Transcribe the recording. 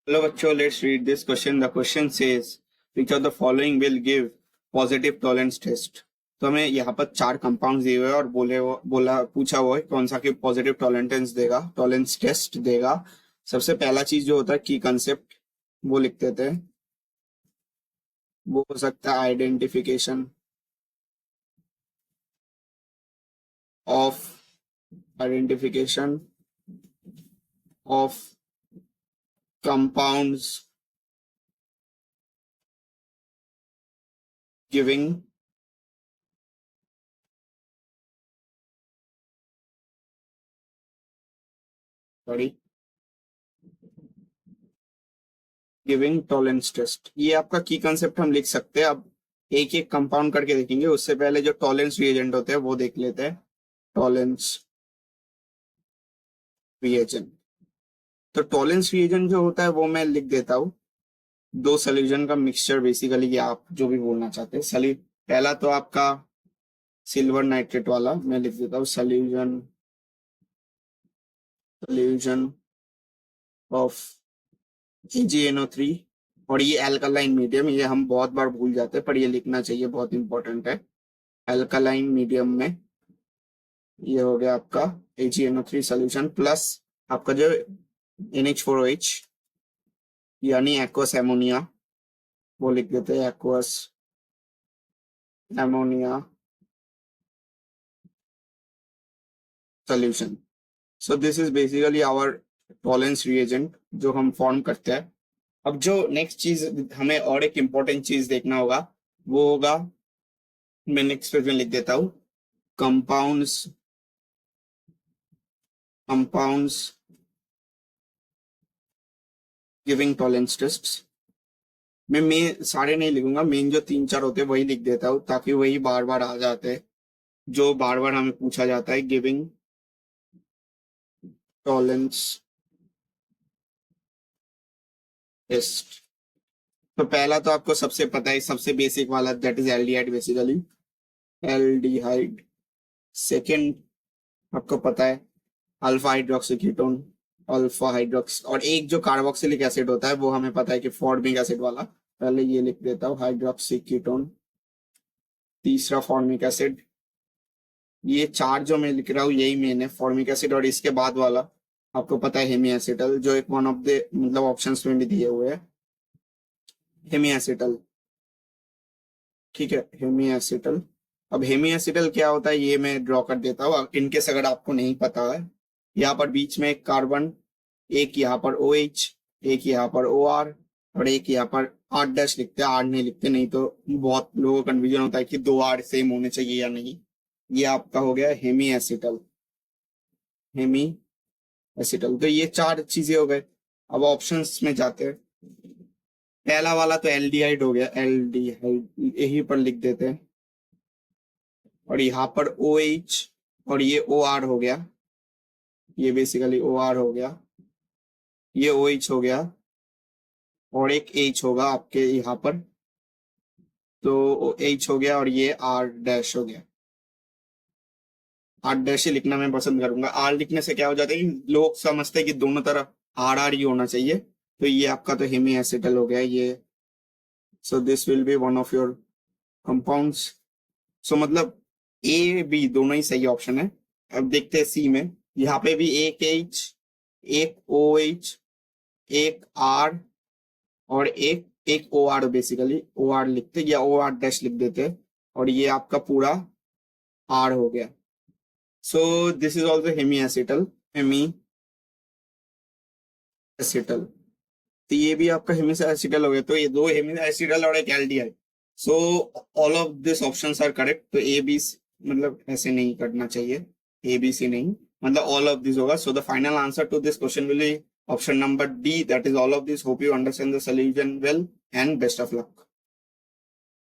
Hello बच्चों, let's read this question. The question says, which of the following will give positive tolerance test? तो हमें यहाँ पर 4 compounds दिए हुए और पूछा हुआ है कौन सा कि पॉजिटिव टॉलरेंस देगा, टॉलरेंस टेस्ट देगा। सबसे पहला चीज जो होता है की कंसेप्ट, वो लिख देते हैं। वो हो सकता है identification of compounds giving tolerance test. ये आपका की कंसेप्ट हम लिख सकते हैं। अब एक एक कंपाउंड करके देखेंगे, उससे पहले जो टॉलरेंस रिएजेंट होते हैं वो देख लेते हैं। टॉलरेंस रिएजेंट, तो टॉलरेंस रिएजेंट जो होता है वो मैं लिख देता हूँ। 2 सोल्यूशन का मिक्सचर बेसिकली, या आप जो भी बोलना चाहते हैं। पहला तो आपका सिल्वर नाइट्रेट वाला मैं लिख देता हूँ, सोल्यूशन ऑफ AgNO3। और ये एल्कालाइन मीडियम, ये हम बहुत बार भूल जाते हैं पर ये लिखना चाहिए, बहुत इंपॉर्टेंट है। एल्कालाइन मीडियम में ये हो गया आपका AgNO3 सोल्यूशन प्लस आपका जो NH4OH यानी एक्वस एमोनिया, वो लिख देते हैं aqueous ammonia solution. So this is basically our tolerance reagent जो हम फॉर्म करते हैं। अब जो नेक्स्ट चीज हमें और एक इंपॉर्टेंट चीज देखना होगा वो होगा, मैं नेक्स्ट पेज में लिख देता हूँ, कंपाउंड्स गिविंग टॉलरेंस टेस्ट्स। मैं सारे नहीं लिखूंगा, मेन जो 3-4 होते हैं वही लिख देता हूँ ताकि वही बार बार आ जाते हैं, जो बार बार हमें पूछा जाता है। गिविंग टॉलरेंस टेस्ट, तो पहला तो आपको सबसे पता है, सबसे बेसिक वाला, that is aldehyde basically, aldehyde. Second आपको पता है अल्फा हाइड्रोक्सी कीटोन, अल्फा हाइड्रोक्स। और एक जो कार्बोक्सिलिक एसिड होता है वो हमें पता है कि फॉर्मिक एसिड वाला, पहले ये लिख देता हूँ, हाइड्रोक्सी कीटोन। तीसरा फॉर्मिक एसिड। ये 4 जो मैं लिख रहा हूँ यही मेन है, फॉर्मिक एसिड। और इसके बाद वाला आपको पता है हेमिएसिटल, जो एक वन ऑफ द मतलब ऑप्शंस में भी दिए हुए हैं, हेमिएसिटल। ठीक है, हेमिएसिटल। अब हेमिएसिटल क्या होता है ये मैं ड्रॉ कर देता हूँ इनकेस अगर आपको नहीं पता है। यहाँ पर बीच में एक कार्बन, एक यहाँ पर OH, एक यहाँ पर OR और एक यहाँ पर R' लिखते हैं। R नहीं लिखते, नहीं तो बहुत लोगों को कंफ्यूजन होता है कि 2 R सेम होने चाहिए या नहीं। ये आपका हो गया हेमिएसिटल, तो ये 4 चीजें हो गए। अब ऑप्शंस में जाते हैं। पहला वाला तो एल्डिहाइड हो गया, एल्डिहाइड यही पर लिख देते हैं। और यहाँ पर OH और ये OR हो गया, ये बेसिकली OR हो गया, ये OH हो गया और एक H होगा आपके यहाँ पर, तो H हो गया और ये R' हो गया। R' ही लिखना मैं पसंद करूंगा। R लिखने से क्या हो जाता है कि लोग समझते हैं कि दोनों तरफ R ही होना चाहिए। तो ये आपका तो हेमिएसिटल हो गया ये। So this will be one of your compounds. So मतलब A B दोनों ही सही ऑप्शन है। अब देखते हैं C में, यहाँ पे भी एक H, एक OH, एक R और एक OR, बेसिकली OR लिखते या OR' लिख देते, और ये आपका पूरा R हो गया। सो दिस इज ऑल्सो हेमिएसिटल, तो ये भी आपका हेमिएसिटल हो गया। तो ये 2 हेमिएसिटल और एक aldehyde. So all of this options are correct. तो A B मतलब ऐसे नहीं करना चाहिए, ABC नहीं, मतलब ऑल ऑफ दिस होगा। So the final answer to this question will be option number D, that is all of this. Hope you understand the solution well and best of luck.